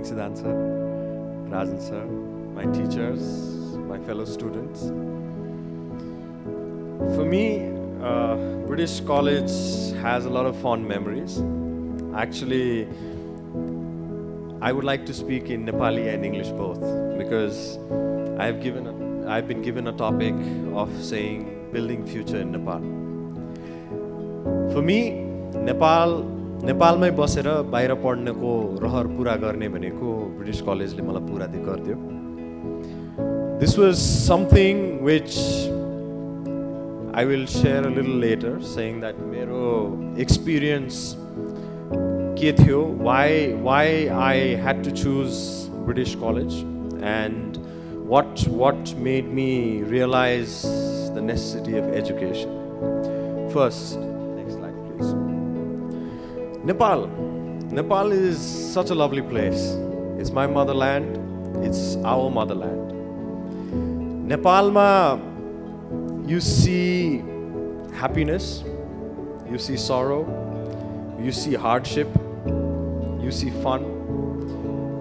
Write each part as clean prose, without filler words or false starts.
morning, Siddhant sir, Rajan sir, my teachers, my fellow students. For me, British College has a lot of fond memories. Actually, I would like to speak in Nepali and English both because I've been given a topic of saying building future in Nepal. For me, नेपालमै बसेर बाहिर पढ्नको रहर पुरा गर्ने भनेको British कलेजले मलाई पुरा गर्दियो. This was something which I will share a little later, saying that मेरो experience के थियो, why I had to choose British College, and what made me realize the necessity of education. First, next slide please. Nepal is such a lovely place. It's my motherland, it's our motherland. Nepalma, you see happiness, you see sorrow, you see hardship, you see fun,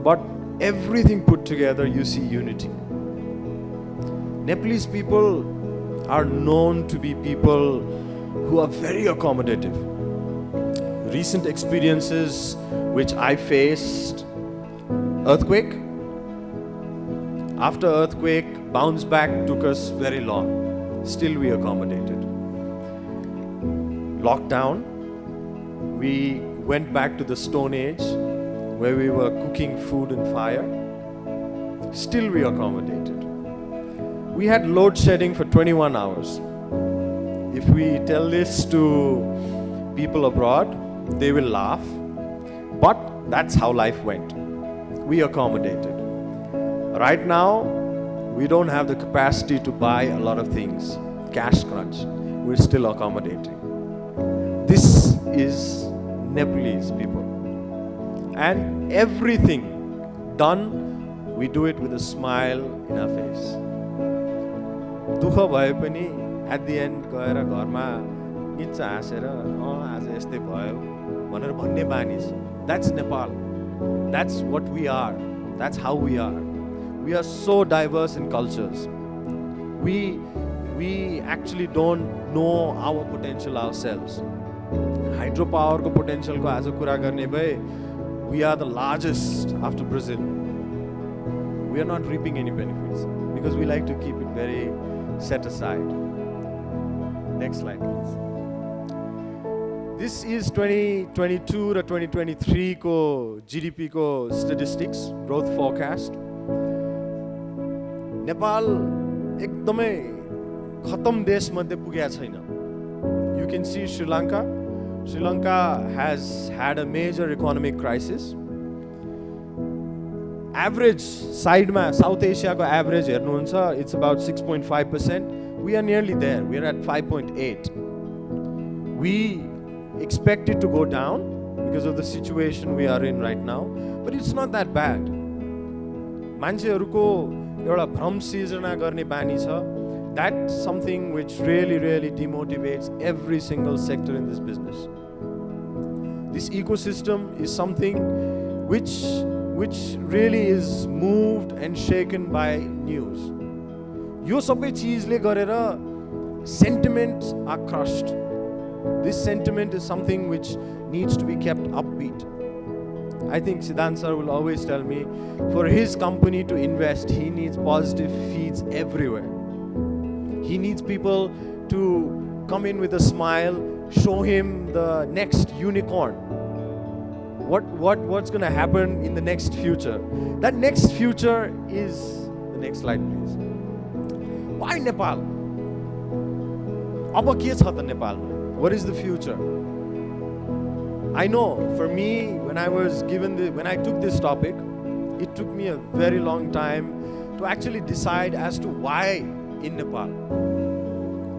but everything put together, you see unity. Nepalese people are known to be people who are very accommodative. Recent experiences which I faced, earthquake. After earthquake, bounce back took us very long. Still we accommodated. Lockdown, we went back to the Stone Age where we were cooking food in fire. Still we accommodated. We had load shedding for 21 hours. If we tell this to people abroad, they will laugh, but that's how life went. We accommodated. Right now, we don't have the capacity to buy a lot of things. Cash crunch. We're still accommodating. This is Nepalese people. And everything done, we do it with a smile in our face. Dukha bhaye pani at the end गएर घरमा निच्चा हाँसेर आज यस्तै भयो भनेर भन्ने बानी छ. That's Nepal. That's what we are. That's how we are. We are so diverse in cultures. We actually don't know our potential ourselves. Hydropower ko potential ko as a कुरा गर्ने भए, we are the largest after Brazil. We are not reaping any benefits because we like to keep it very set aside. Next slide please. This is 2022 to 2023 ko GDP ko statistics, growth forecast. Nepal एकदमै खतम देश मध्ये पुगेको छैन. You can see Sri Lanka. Sri Lanka has had a major economic crisis. Average side ma South Asia ko average हेर्नुहुन्छ, it's about 6.5%. We are nearly there. We are at 5.8. We expect it to go down because of the situation we are in right now, but it's not that bad. मान्छेहरुको एउटा भ्रम सिर्जना गर्ने बानी छ. That's something which really demotivates every single sector in this business. This ecosystem is something which really is moved and shaken by news. यो सबै चीजले गरेर sentiments are crushed. This sentiment is something which needs to be kept upbeat. I think Siddhant sir will always tell me, for his company to invest, he needs positive feeds everywhere. He needs people to come in with a smile, show him the next unicorn. What's going to happen in the next future? That next future is the next slide, please. Why Nepal? Aba ke cha ta Nepal? What is the future? I know for me, when I took this topic, it took me a very long time to actually decide as to why in Nepal.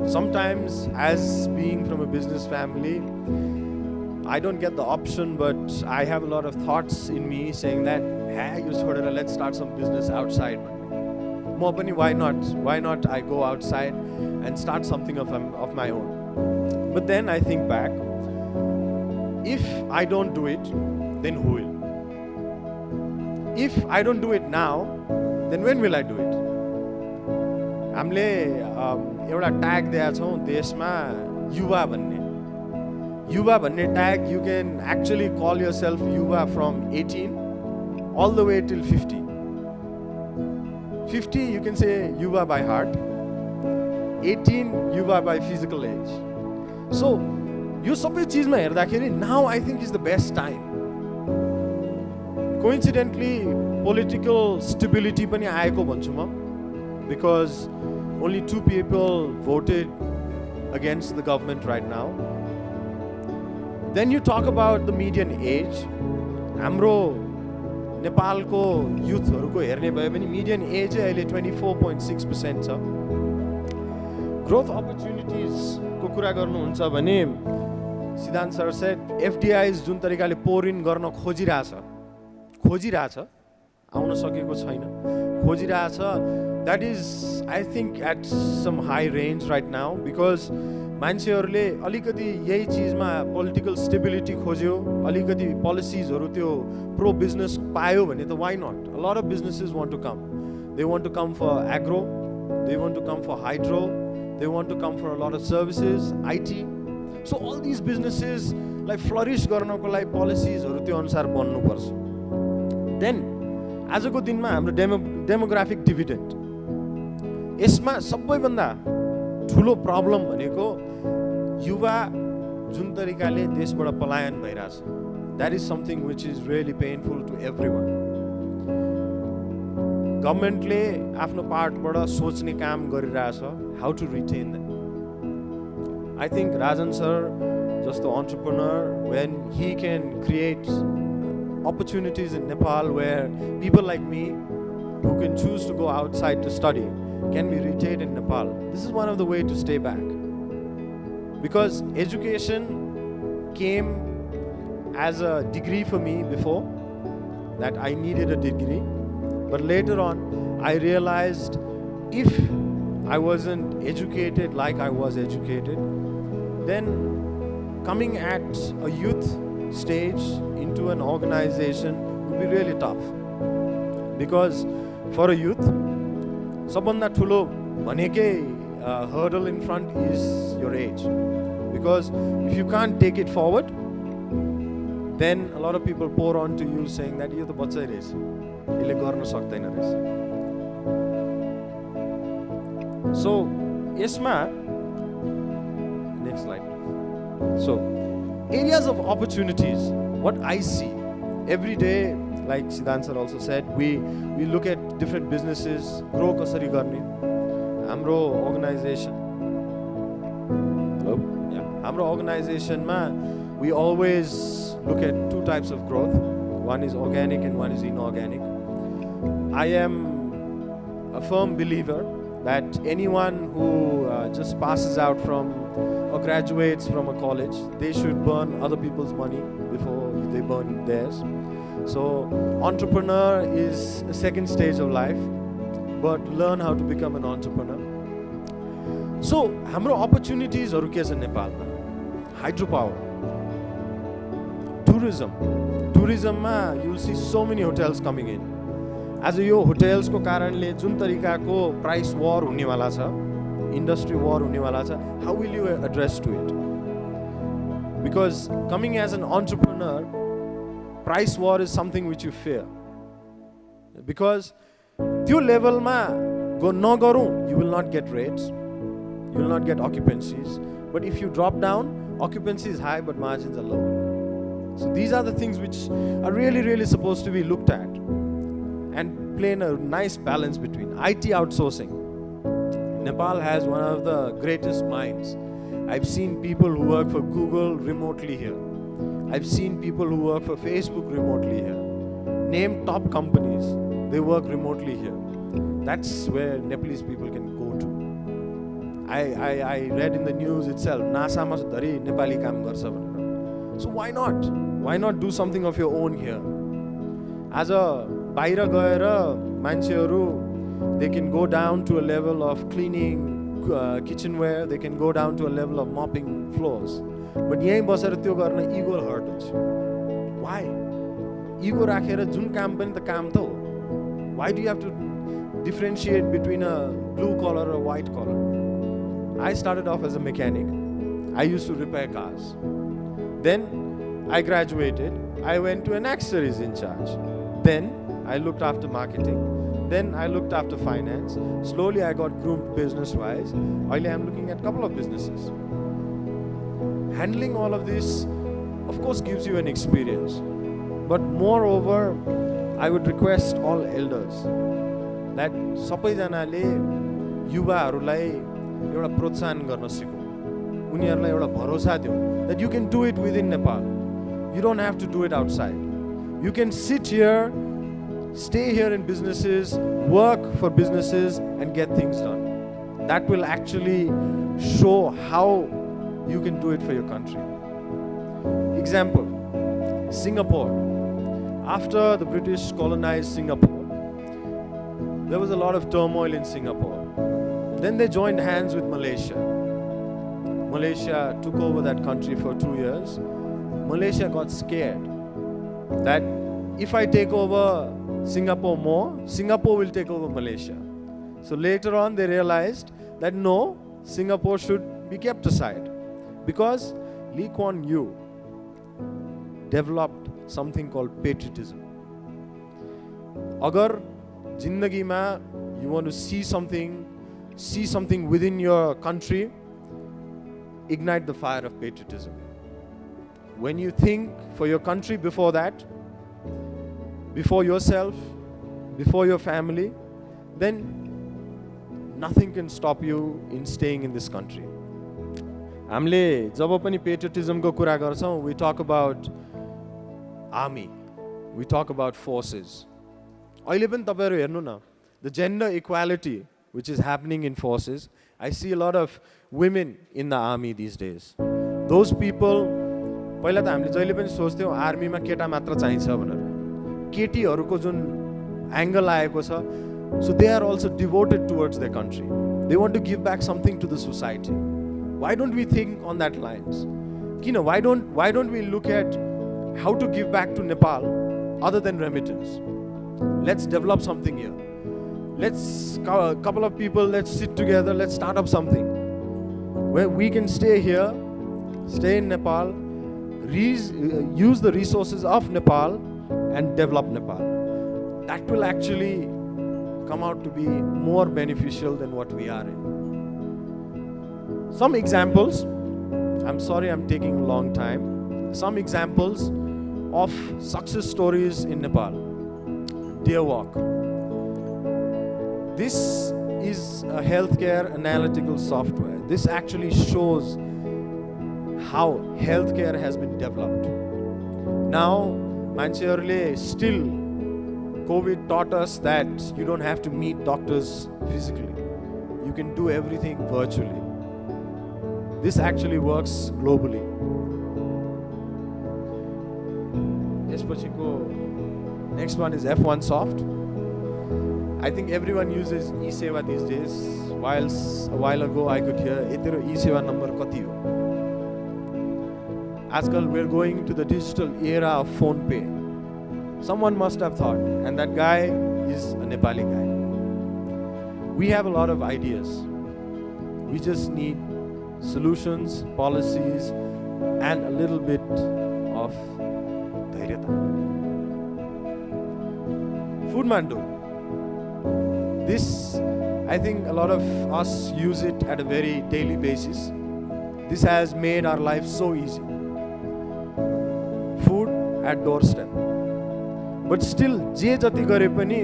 Sometimes, as being from a business family, I don't get the option, but I have a lot of thoughts in me saying that, hey, let's start some business outside. Why not? Why not I go outside and start something of my own? But then I think back, if I don't do it, then who will? if I don't do it now, then when will I do it? हामीले एउटा tag दिएका छौँ देशमा युवा भन्ने tag. You can actually call yourself युवा from 18 all the way till 50. 50 you can say yuva by heart, 18 yuva by physical age. So यो सबै चीजमा हेर्दाखेरि now I think is the best time. Coincidentally political stability पनि आएको भन्छु म, because only 2 people voted against the government right now. Then you talk about the median age. हाम्रो नेपालको युथहरुको हेर्ने भए पनि मिडियन एज अहिले 24.6% छ. ग्रोथ अपर्च्युनिटिज को कुरा गर्नुहुन्छ भने सिद्धान्त सर सेड एफडीआईज जुन तरिकाले पोर इन गर्न खोजिरहेछ आउन सकेको छैन, खोजिरहेछ. That is I think at some high range right now, because मान्छेहरूले अलिकति यही चीजमा पोलिटिकल स्टेबिलिटी खोज्यो, अलिकति पोलिसीजहरू त्यो प्रो बिजनेस पायो भने त वाइ not. A lot of businesses want to come. They want to come for agro, they want to come for hydro, they want to come for a lot of services, IT. So all this बिजनेसेसलाई flourish गर्नको लागि पोलिसीजहरू त्यो अनुसार बन्नुपर्छ. Then आजको दिनमा हाम्रो demographic dividend, यसमा सबैभन्दा ठुलो प्रब्लम भनेको युवा जुन तरिकाले देशबाट पलायन भइरहेछ. That is something which is really painful to everyone. गभर्मेन्टले आफ्नो पार्टबाट सोच्ने काम गरिरहेछ how to retain them. I think Rajan sir जस्तो entrepreneur, when he can create opportunities in Nepal where people like me who can choose to go outside to study can be retained in Nepal, this is one of the way to stay back. Because education came as a degree for me before, that I needed a degree. But later on, I realized if I wasn't educated like I was educated, then coming at a youth stage into an organization would be really tough. Because for a youth, सबभन्दा ठुलो भनेकै hurdle in front is your age. Because if you can't take it forward, then a lot of people pour on to you saying that यो त बच्चै रहेछ, यसले गर्न सक्दैन रहेछ. So यसमा next slide. So areas of opportunities, what I see every day, like Siddhant sir also said, we look at different businesses, grow kasari गर्ने. हाम्रो organization, hello, yeah, हाम्रो organization ma we always look at 2 types of growth. One is organic and one is inorganic. I am a firm believer that anyone who just passes out from or graduates from a college, they should burn other people's money before they burn theirs. So entrepreneur is a second stage of life, but learn how to become an entrepreneur. So हाम्रो opportunities हरु के छ नेपालमा? Hydropower, tourism मा you'll see so many hotels coming in. आज यो hotels को कारणले जुन तरिकाको price war हुनेवाला छ, industry war हुनेवाला छ, how will you address to it? Because coming as an entrepreneur, price war is something which you fear. Because त्यो level मा go नगरौँ, you will not get rates, you will not get occupancies. But if you drop down, occupancy is high but margins are low. So these are the things which are really supposed to be looked at and playing a nice balance between. IT outsourcing. Nepal has one of the greatest minds. I've seen people who work for Google remotely here. I've seen people who work for Facebook remotely here. Name top companies, they work remotely here. That's where Nepalese people can go to. I read in the news itself, NASA ma dhari Nepali kaam garcha bhanera. So why not? Why not do something of your own here? As a bahira gaera mancheharu, they can go down to a level of cleaning kitchenware, they can go down to a level of mopping floors. But yahi basera tyo garna ego hurt huncha. Why? ego राखेर जुन काम पनि त काम त हो. Why do you have to differentiate between a blue collar or a white collar? I started off as a mechanic. I used to repair cars. Then I graduated. I went to an accessories in charge. Then I looked after marketing. Then I looked after finance. Slowly I got groomed business-wise. Early I'm looking at a couple of businesses. Handling all of this, of course, gives you an experience. But moreover, I would request all elders that सबैजनाले युवाहरूलाई एउटा प्रोत्साहन गर्न सिकौँ. उनीहरूलाई एउटा भरोसा दिउँ that you can do it within Nepal. You don't have to do it outside. You can sit here, stay here in businesses, work for businesses and get things done. That will actually show how you can do it for your country. Example, Singapore. After the British colonized Singapore, there was a lot of turmoil in Singapore. Then they joined hands with Malaysia. Malaysia took over that country for 2 years. Malaysia got scared that if I take over Singapore more, Singapore will take over Malaysia. So later on they realized that no, Singapore should be kept aside because Lee Kuan Yew developed something called patriotism. Agar zindagi ma you want to see something within your country, ignite the fire of patriotism. When you think for your country before that, before yourself, before your family, then nothing can stop you in staying in this country. हामीले जब पनि patriotismको कुरा गर्छौँ, we talk about army, we talk about forces. अहिले पनि तपाईहरु हेर्नु न, the gender equality which is happening in forces, I see a lot of women in the army these days. Those people, पहिला त हामीले जहिले पनि सोच्थ्यौं आर्मीमा केटा मात्र चाहिन्छ भनेर. केटीहरुको जुन एंगल आएको छ, so they are also devoted towards their country. They want to give back something to the society. Why don't we think on that lines? Kina, why don't we look at how to give back to Nepal other than remittance? Let's develop something here. Let's a couple of people, let's sit together, let's start up something where we can stay here, stay in Nepal, use the resources of Nepal and develop Nepal. That will actually come out to be more beneficial than what we are in. Some examples, I'm sorry I'm taking a long time. Some examples of success stories in Nepal. Dear Walk. This is a healthcare analytical software. This actually shows how healthcare has been developed. Now, Mancheharule still, COVID taught us that you don't have to meet doctors physically. You can do everything virtually. This actually works globally. Next one is F1 Soft. I think everyone uses e-seva these days. A while ago I could hear, "Etero e-seva number kati ho?" Azkal we're going to the digital era of phone pay. Someone must have thought, and that guy is a Nepali guy. We have a lot of ideas. We just need solutions, policies, and a little bit of dhairyata. Food Mandu. This, I think a lot of us use it at a very daily basis. This has made our life so easy. Food at doorstep. But still, je jati gare pani,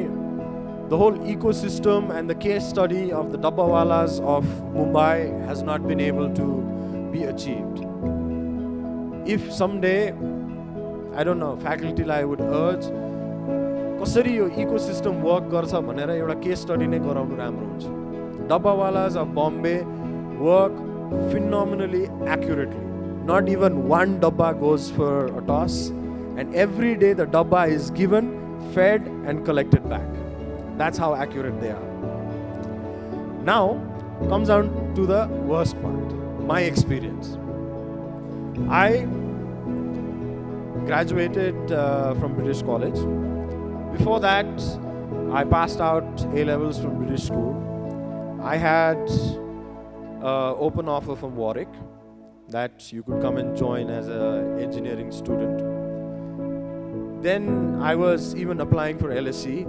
the whole ecosystem and the case study of the dabbawalas of Mumbai has not been able to be achieved. If someday, I don't know, faculty I would urge, कसरी यो ecosystem work गर्छ भनेर एउटा case study नै गराउनु राम्रो हुन्छ. Dabbawalas of Bombay work phenomenally accurately. Not even one dabba goes for a toss, and every day the dabba is given, fed and collected back. That's how accurate they are. Now comes down to the worst part, my experience. I graduated from British College. Before that, I passed out A levels from British School. I had open offer from Warwick that you could come and join as an engineering student. Then I was even applying for LSE,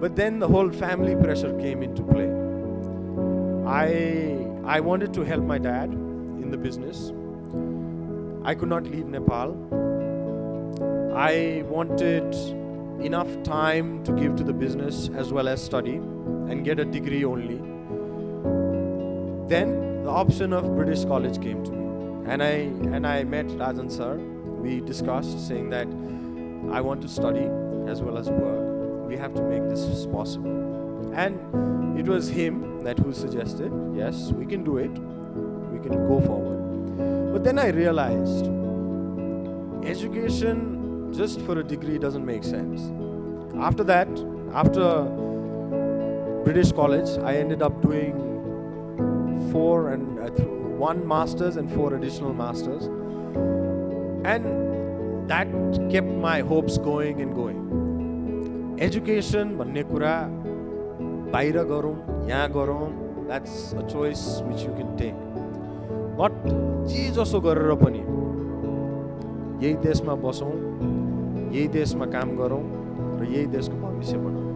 but then the whole family pressure came into play. I wanted to help my dad in the business. I could not leave Nepal. I wanted enough time to give to the business as well as study and get a degree only. Then the option of British College came to me, and I met Rajan sir. We discussed saying that I want to study as well as work. We have to make this possible. And it was him that who suggested, yes, we can do it. We can go forward. But then I realized education just for a degree doesn't make sense. After that, after British College, I ended up doing 1 master's and 4 additional masters. And that kept my hopes going and going. Education भन्ने कुरा बाहिर गरौँ यहाँ गरौँ, that's a choice which you can take. But जे जसो गरेर पनि यही देशमा बसौँ, यही देशमा काम गरौँ र यही देशको भविष्य बनाऊँ.